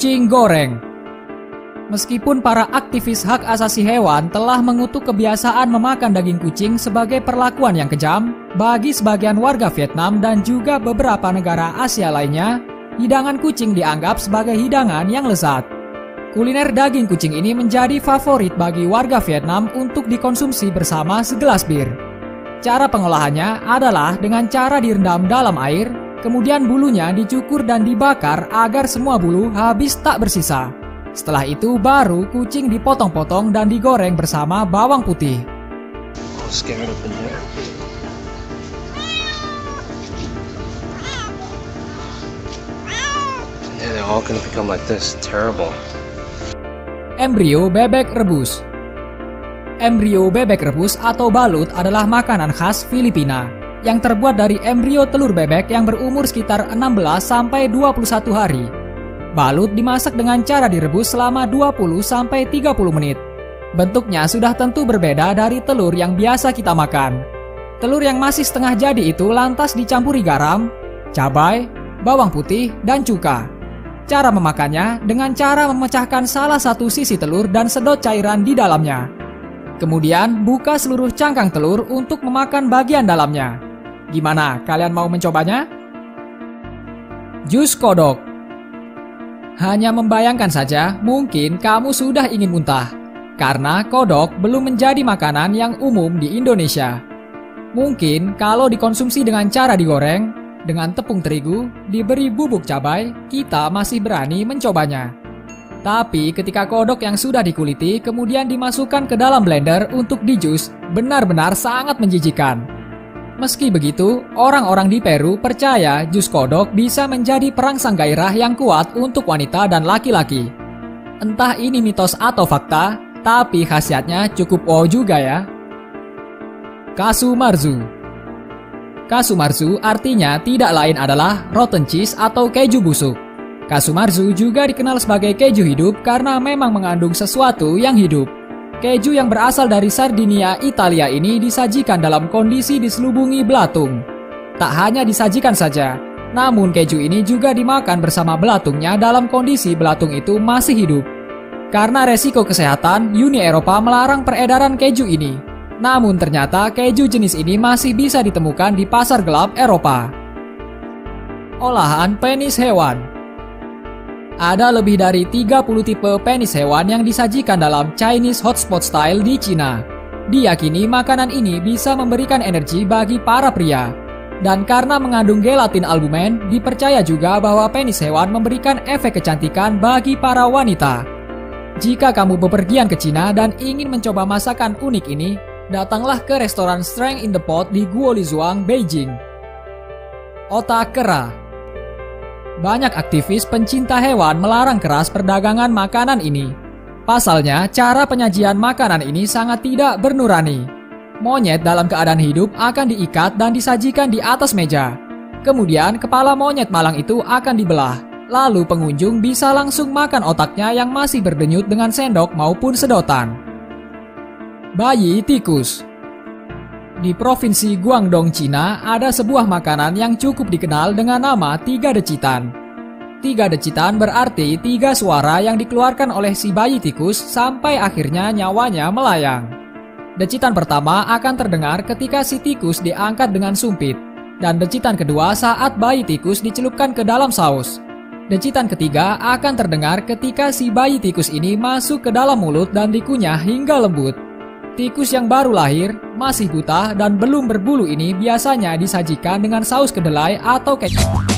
Kucing goreng. Meskipun para aktivis hak asasi hewan telah mengutuk kebiasaan memakan daging kucing sebagai perlakuan yang kejam, bagi sebagian warga Vietnam dan juga beberapa negara Asia lainnya, hidangan kucing dianggap sebagai hidangan yang lezat. Kuliner daging kucing ini menjadi favorit bagi warga Vietnam untuk dikonsumsi bersama segelas bir. Cara pengolahannya adalah dengan cara direndam dalam air, kemudian bulunya dicukur dan dibakar agar semua bulu habis tak bersisa. Setelah itu baru kucing dipotong-potong dan digoreng bersama bawang putih. Embrio bebek rebus. Embrio bebek rebus atau balut adalah makanan khas Filipina yang terbuat dari embrio telur bebek yang berumur sekitar 16-21 hari. Balut dimasak dengan cara direbus selama 20-30 menit. Bentuknya sudah tentu berbeda dari telur yang biasa kita makan. Telur yang masih setengah jadi itu lantas dicampuri garam, cabai, bawang putih, dan cuka. Cara memakannya dengan cara memecahkan salah satu sisi telur dan sedot cairan di dalamnya. Kemudian buka seluruh cangkang telur untuk memakan bagian dalamnya. Gimana, kalian mau mencobanya? Jus kodok. Hanya membayangkan saja, mungkin kamu sudah ingin muntah. Karena kodok belum menjadi makanan yang umum di Indonesia. Mungkin kalau dikonsumsi dengan cara digoreng, dengan tepung terigu, diberi bubuk cabai, kita masih berani mencobanya. Tapi ketika kodok yang sudah dikuliti kemudian dimasukkan ke dalam blender untuk dijus, benar-benar sangat menjijikan. Meski begitu, orang-orang di Peru percaya jus kodok bisa menjadi perangsang gairah yang kuat untuk wanita dan laki-laki. Entah ini mitos atau fakta, tapi khasiatnya cukup wow juga ya. Kasumarzu. Kasumarzu artinya tidak lain adalah rotten cheese atau keju busuk. Kasumarzu juga dikenal sebagai keju hidup karena memang mengandung sesuatu yang hidup. Keju yang berasal dari Sardinia, Italia ini disajikan dalam kondisi diselubungi belatung. Tak hanya disajikan saja, namun keju ini juga dimakan bersama belatungnya dalam kondisi belatung itu masih hidup. Karena resiko kesehatan, Uni Eropa melarang peredaran keju ini. Namun ternyata keju jenis ini masih bisa ditemukan di pasar gelap Eropa. Olahan penis hewan. Ada lebih dari 30 tipe penis hewan yang disajikan dalam Chinese hotspot style di Cina. Diyakini makanan ini bisa memberikan energi bagi para pria. Dan karena mengandung gelatin albumen, dipercaya juga bahwa penis hewan memberikan efek kecantikan bagi para wanita. Jika kamu bepergian ke Cina dan ingin mencoba masakan unik ini, datanglah ke restoran Strength in the Pot di Guolizuang, Beijing. Otak kera. Banyak aktivis pencinta hewan melarang keras perdagangan makanan ini. Pasalnya, cara penyajian makanan ini sangat tidak bernurani. Monyet dalam keadaan hidup akan diikat dan disajikan di atas meja. Kemudian, kepala monyet malang itu akan dibelah. Lalu pengunjung bisa langsung makan otaknya yang masih berdenyut dengan sendok maupun sedotan. Bayi tikus. Di Provinsi Guangdong, Cina, ada sebuah makanan yang cukup dikenal dengan nama 3 decitan. 3 decitan berarti 3 suara yang dikeluarkan oleh si bayi tikus sampai akhirnya nyawanya melayang. Decitan pertama akan terdengar ketika si tikus diangkat dengan sumpit, dan decitan kedua saat bayi tikus dicelupkan ke dalam saus. Decitan ketiga akan terdengar ketika si bayi tikus ini masuk ke dalam mulut dan dikunyah hingga lembut. Tikus yang baru lahir, masih buta dan belum berbulu ini biasanya disajikan dengan saus kedelai atau kecap.